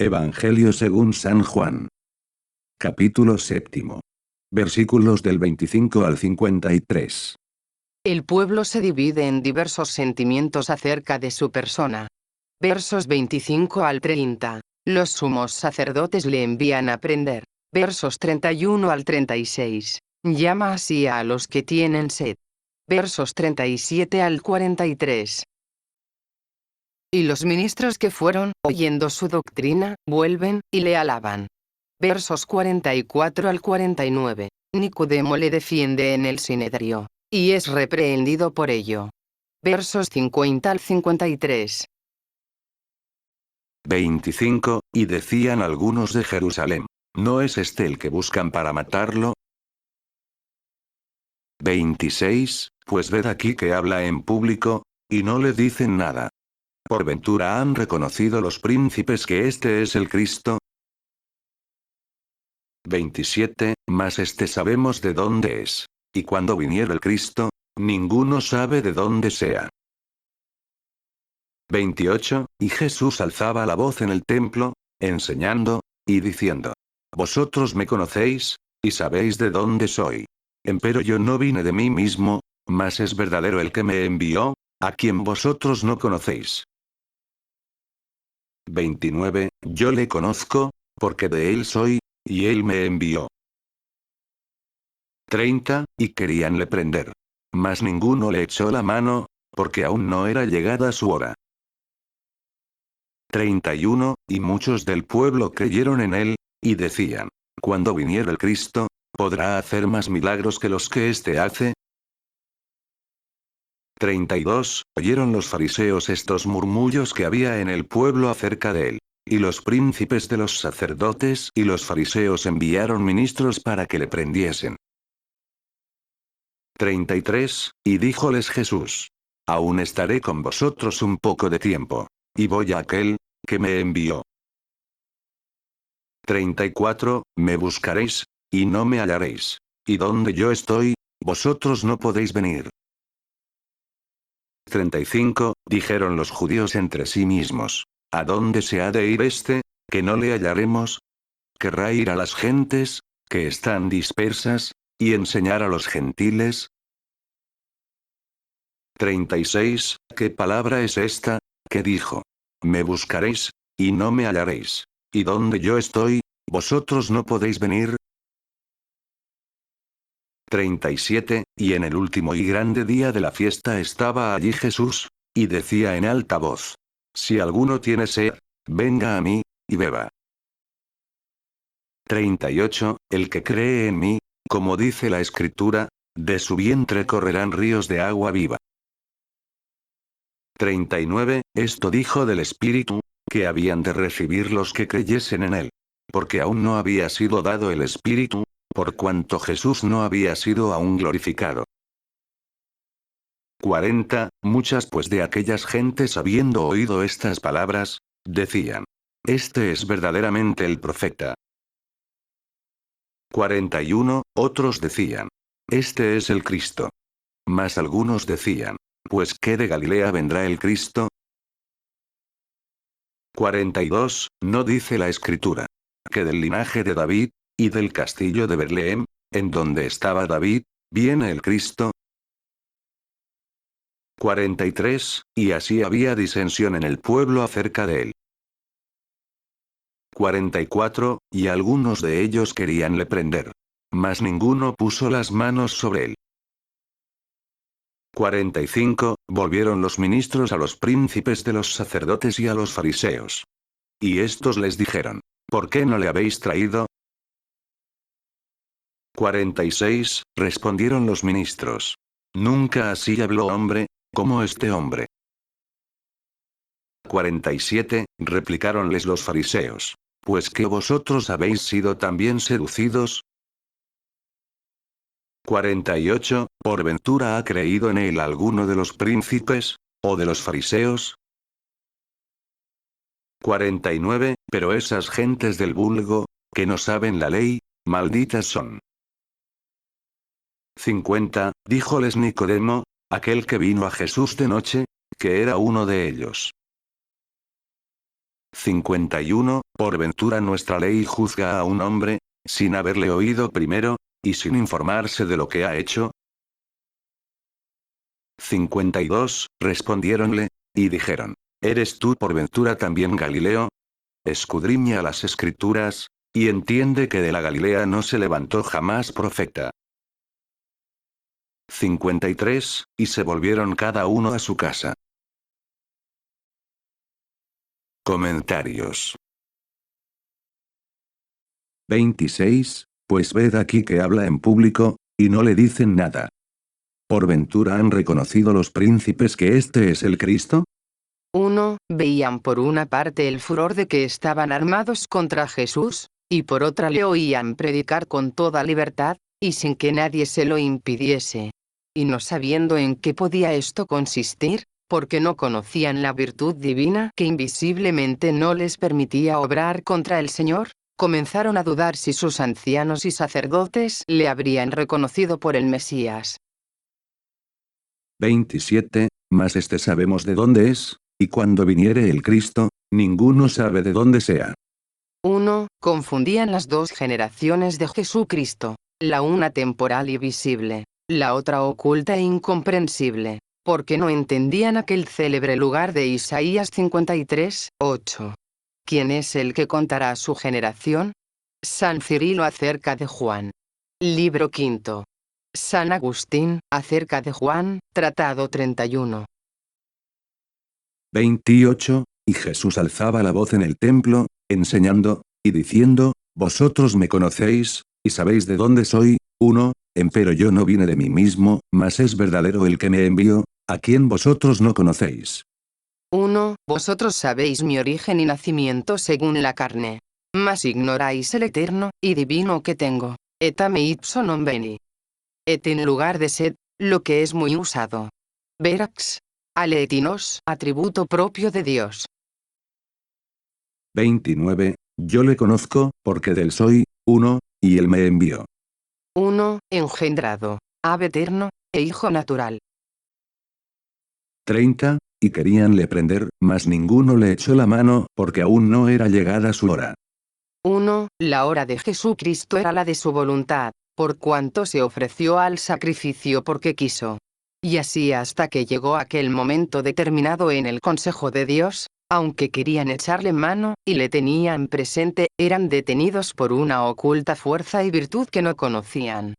Evangelio según San Juan. Capítulo 7. Versículos del 25 al 53. El pueblo se divide en diversos sentimientos acerca de su persona. Versos 25 al 30. Los sumos sacerdotes le envían a prender. Versos 31 al 36. Llama así a los que tienen sed. Versos 37 al 43. Y los ministros que fueron, oyendo su doctrina, vuelven, y le alaban. Versos 44 al 49. Nicodemo le defiende en el Sinedrio, y es reprehendido por ello. Versos 50 al 53. 25, y decían algunos de Jerusalén: ¿no es este el que buscan para matarlo? 26, pues ved aquí que habla en público, y no le dicen nada. ¿Por ventura han reconocido los príncipes que este es el Cristo? 27, mas este sabemos de dónde es. Y cuando viniera el Cristo, ninguno sabe de dónde sea. 28, y Jesús alzaba la voz en el templo, enseñando, y diciendo: Vosotros me conocéis, y sabéis de dónde soy. Empero yo no vine de mí mismo, mas es verdadero el que me envió, a quien vosotros no conocéis. 29, yo le conozco, porque de él soy, y él me envió. 30, y queríanle prender. Mas ninguno le echó la mano, porque aún no era llegada su hora. 31, y muchos del pueblo creyeron en él, y decían: Cuando viniera el Cristo, ¿podrá hacer más milagros que los que éste hace? 32, oyeron los fariseos estos murmullos que había en el pueblo acerca de él. Y los príncipes de los sacerdotes y los fariseos enviaron ministros para que le prendiesen. 33, y díjoles Jesús: Aún estaré con vosotros un poco de tiempo, y voy a aquel que me envió. 34, me buscaréis, y no me hallaréis. Y donde yo estoy, vosotros no podéis venir. 35, dijeron los judíos entre sí mismos: ¿A dónde se ha de ir este, que no le hallaremos? ¿Querrá ir a las gentes, que están dispersas, y enseñar a los gentiles? 36, ¿qué palabra es esta, que dijo: Me buscaréis, y no me hallaréis? Y donde yo estoy, vosotros no podéis venir. 37, y en el último y grande día de la fiesta estaba allí Jesús, y decía en alta voz: Si alguno tiene sed, venga a mí, y beba. 38, el que cree en mí, como dice la Escritura, de su vientre correrán ríos de agua viva. 39, esto dijo del Espíritu, que habían de recibir los que creyesen en él. Porque aún no había sido dado el Espíritu, por cuanto Jesús no había sido aún glorificado. 40, muchas pues de aquellas gentes habiendo oído estas palabras, decían: Este es verdaderamente el profeta. 41, otros decían: Este es el Cristo. Mas algunos decían: Pues ¿qué de Galilea vendrá el Cristo? 42, ¿no dice la Escritura que del linaje de David, y del castillo de Belén, en donde estaba David, viene el Cristo? 43, y así había disensión en el pueblo acerca de él. 44, y algunos de ellos queríanle prender. Mas ninguno puso las manos sobre él. 45, volvieron los ministros a los príncipes de los sacerdotes y a los fariseos. Y estos les dijeron: ¿Por qué no le habéis traído? 46, respondieron los ministros: Nunca así habló hombre, como este hombre. 47, replicáronles los fariseos: Pues que vosotros habéis sido también seducidos. 48, ¿por ventura ha creído en él alguno de los príncipes, o de los fariseos? 49, pero esas gentes del vulgo, que no saben la ley, malditas son. 50, díjoles Nicodemo, aquel que vino a Jesús de noche, que era uno de ellos: 51. Por ventura nuestra ley juzga a un hombre, sin haberle oído primero, y sin informarse de lo que ha hecho. 52. Respondiéronle, y dijeron: ¿Eres tú por ventura también Galileo? Escudriña las escrituras, y entiende que de la Galilea no se levantó jamás profeta. 53. Y se volvieron cada uno a su casa. Comentarios. 26. Pues ved aquí que habla en público, y no le dicen nada. ¿Por ventura han reconocido los príncipes que este es el Cristo? 1. Veían por una parte el furor de que estaban armados contra Jesús, y por otra le oían predicar con toda libertad, y sin que nadie se lo impidiese. Y no sabiendo en qué podía esto consistir, porque no conocían la virtud divina que invisiblemente no les permitía obrar contra el Señor, comenzaron a dudar si sus ancianos y sacerdotes le habrían reconocido por el Mesías. 27. Mas este sabemos de dónde es, y cuando viniere el Cristo, ninguno sabe de dónde sea. 1. Confundían las dos generaciones de Jesucristo, la una temporal y visible, la otra oculta e incomprensible, porque no entendían aquel célebre lugar de Isaías 53, 8. ¿Quién es el que contará su generación? San Cirilo acerca de Juan. Libro quinto. San Agustín, acerca de Juan, Tratado 31. 28. Y Jesús alzaba la voz en el templo, enseñando, y diciendo: Vosotros me conocéis, y sabéis de dónde soy. 1. Empero yo no vine de mí mismo, mas es verdadero el que me envió, a quien vosotros no conocéis. 1. Vosotros sabéis mi origen y nacimiento según la carne. Mas ignoráis el eterno y divino que tengo. Et me ipso non veni. Et en lugar de sed, lo que es muy usado. Verax. Aleetinos, atributo propio de Dios. 29. Yo le conozco, porque del soy. 1. Y él me envió. 1. Engendrado, ave eterno, e hijo natural. 30. Y queríanle prender, mas ninguno le echó la mano, porque aún no era llegada su hora. 1. La hora de Jesucristo era la de su voluntad, por cuanto se ofreció al sacrificio porque quiso. Y así hasta que llegó aquel momento determinado en el consejo de Dios, aunque querían echarle mano, y le tenían presente, eran detenidos por una oculta fuerza y virtud que no conocían.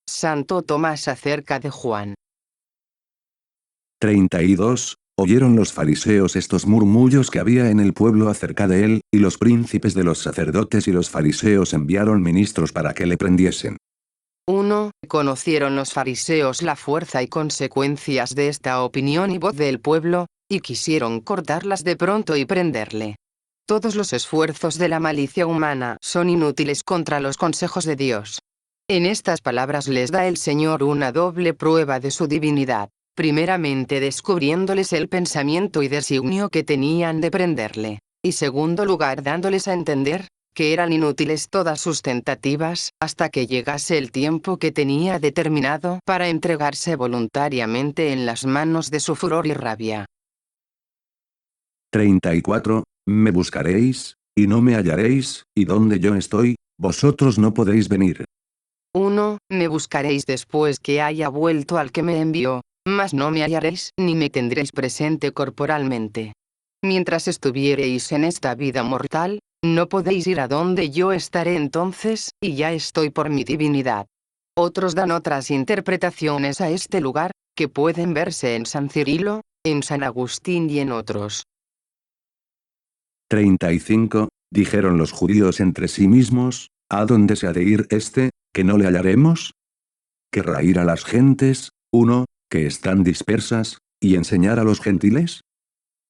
Santo Tomás acerca de Juan. 32. Oyeron los fariseos estos murmullos que había en el pueblo acerca de él, y los príncipes de los sacerdotes y los fariseos enviaron ministros para que le prendiesen. 1. Conocieron los fariseos la fuerza y consecuencias de esta opinión y voz del pueblo, y quisieron cortarlas de pronto y prenderle. Todos los esfuerzos de la malicia humana son inútiles contra los consejos de Dios. En estas palabras les da el Señor una doble prueba de su divinidad, primeramente descubriéndoles el pensamiento y designio que tenían de prenderle, y segundo lugar dándoles a entender que eran inútiles todas sus tentativas, hasta que llegase el tiempo que tenía determinado para entregarse voluntariamente en las manos de su furor y rabia. 34. Me buscaréis, y no me hallaréis, y donde yo estoy, vosotros no podéis venir. 1. Me buscaréis después que haya vuelto al que me envió, mas no me hallaréis ni me tendréis presente corporalmente. Mientras estuviereis en esta vida mortal, no podéis ir a donde yo estaré entonces, y ya estoy por mi divinidad. Otros dan otras interpretaciones a este lugar, que pueden verse en San Cirilo, en San Agustín y en otros. 35. Dijeron los judíos entre sí mismos: ¿A dónde se ha de ir este, que no le hallaremos? ¿Querrá ir a las gentes, 1, que están dispersas, y enseñar a los gentiles?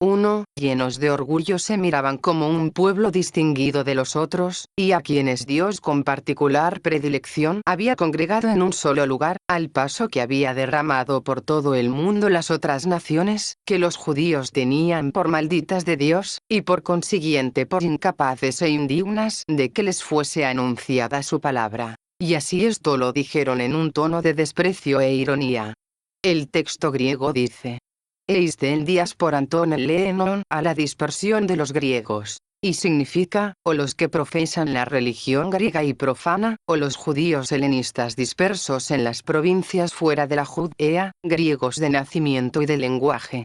1. Llenos de orgullo se miraban como un pueblo distinguido de los otros, y a quienes Dios con particular predilección había congregado en un solo lugar, al paso que había derramado por todo el mundo las otras naciones, que los judíos tenían por malditas de Dios, y por consiguiente por incapaces e indignas de que les fuese anunciada su palabra. Y así esto lo dijeron en un tono de desprecio e ironía. El texto griego dice: Eiste en diáspora Anton elenon, a la dispersión de los griegos. y significa, o los que profesan la religión griega y profana, o los judíos helenistas dispersos en las provincias fuera de la Judea, griegos de nacimiento y de lenguaje.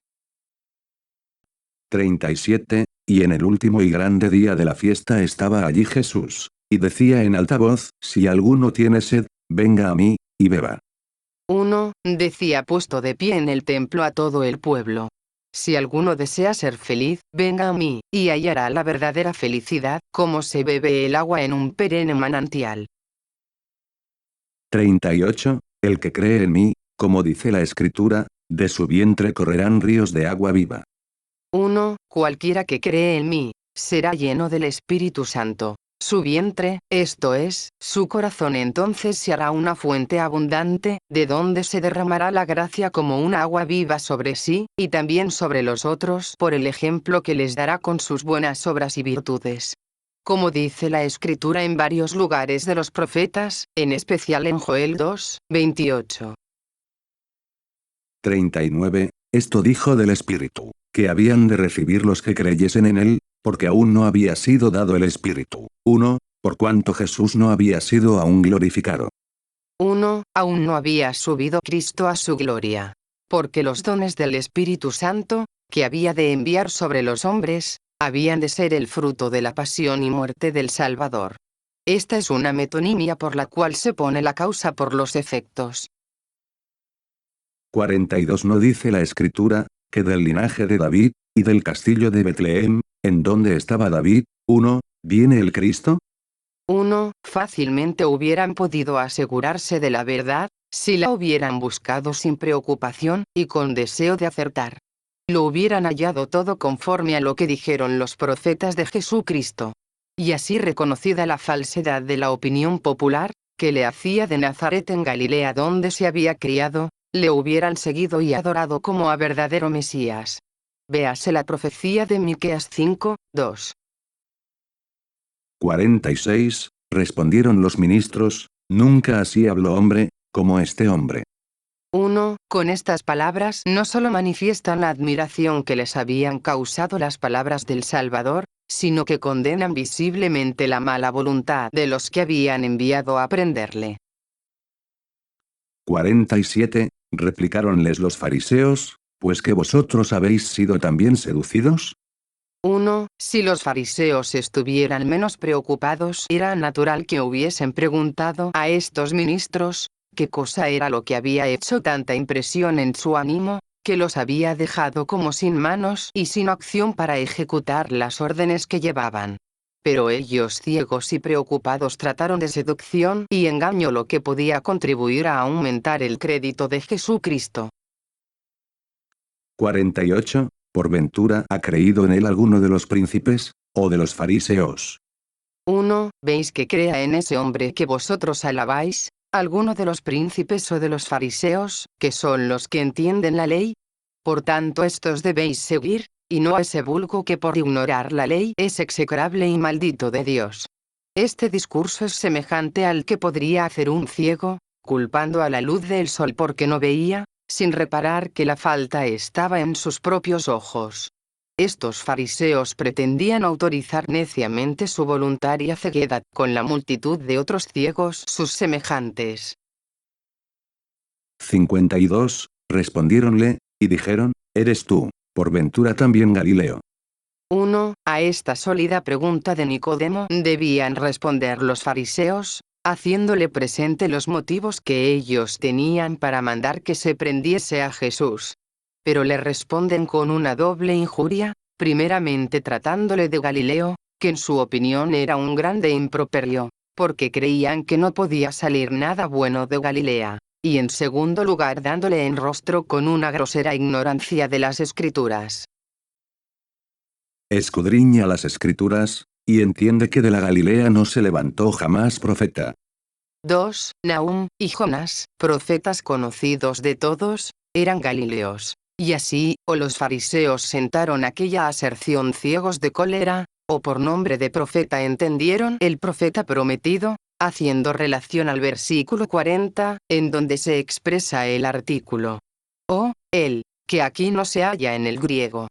37, y en el último y grande día de la fiesta estaba allí Jesús, y decía en alta voz, si alguno tiene sed, venga a mí, y beba. 1. Decía puesto de pie en el templo a todo el pueblo. Si alguno desea ser feliz, venga a mí, y hallará la verdadera felicidad, como se bebe el agua en un perenne manantial. 38, el que cree en mí, como dice la Escritura, de su vientre correrán ríos de agua viva. 1. Cualquiera que cree en mí, será lleno del Espíritu Santo. Su vientre, esto es, su corazón entonces se hará una fuente abundante, de donde se derramará la gracia como un agua viva sobre sí, y también sobre los otros por el ejemplo que les dará con sus buenas obras y virtudes. Como dice la Escritura en varios lugares de los profetas, en especial en Joel 2, 28. 39, esto dijo del Espíritu, que habían de recibir los que creyesen en él, porque aún no había sido dado el Espíritu. 1, por cuanto Jesús no había sido aún glorificado. 1. Aún no había subido Cristo a su gloria. Porque los dones del Espíritu Santo, que había de enviar sobre los hombres, habían de ser el fruto de la pasión y muerte del Salvador. Esta es una metonimia por la cual se pone la causa por los efectos. 42 no dice la Escritura, que del linaje de David, y del castillo de Betlehem, en donde estaba David, 1, ¿viene el Cristo? 1. Fácilmente hubieran podido asegurarse de la verdad, si la hubieran buscado sin preocupación, y con deseo de acertar. Lo hubieran hallado todo conforme a lo que dijeron los profetas de Jesucristo. Y así reconocida la falsedad de la opinión popular, que le hacía de Nazaret en Galilea donde se había criado, le hubieran seguido y adorado como a verdadero Mesías. Véase la profecía de Miqueas 5, 2. 46, respondieron los ministros, nunca así habló hombre, como este hombre. 1. Con estas palabras no solo manifiestan la admiración que les habían causado las palabras del Salvador, sino que condenan visiblemente la mala voluntad de los que habían enviado a prenderle. 47, replicáronles los fariseos, pues que vosotros habéis sido también seducidos. 1. Si los fariseos estuvieran menos preocupados, era natural que hubiesen preguntado a estos ministros, qué cosa era lo que había hecho tanta impresión en su ánimo, que los había dejado como sin manos y sin acción para ejecutar las órdenes que llevaban. Pero ellos ciegos y preocupados trataron de seducción y engaño lo que podía contribuir a aumentar el crédito de Jesucristo. 48, por ventura ha creído en él alguno de los príncipes, o de los fariseos. 1. ¿Veis que crea en ese hombre que vosotros alabáis, alguno de los príncipes o de los fariseos, que son los que entienden la ley? Por tanto estos debéis seguir, y no a ese vulgo que por ignorar la ley es execrable y maldito de Dios. Este discurso es semejante al que podría hacer un ciego, culpando a la luz del sol porque no veía, sin reparar que la falta estaba en sus propios ojos. Estos fariseos pretendían autorizar neciamente su voluntaria ceguedad con la multitud de otros ciegos sus semejantes. 52, respondiéronle, y dijeron, ¿eres tú, por ventura también Galileo? 1. A esta sólida pregunta de Nicodemo debían responder los fariseos, haciéndole presente los motivos que ellos tenían para mandar que se prendiese a Jesús. Pero le responden con una doble injuria, primeramente tratándole de Galileo, que en su opinión era un grande improperio, porque creían que no podía salir nada bueno de Galilea, y en segundo lugar dándole en rostro con una grosera ignorancia de las Escrituras. Escudriña las Escrituras, y entiende que de la Galilea no se levantó jamás profeta. 2. Nahum y Jonás, profetas conocidos de todos, eran galileos. Y así, o los fariseos sentaron aquella aserción ciegos de cólera, o por nombre de profeta entendieron el profeta prometido, haciendo relación al versículo 40, en donde se expresa el artículo. O, él, que aquí no se halla en el griego.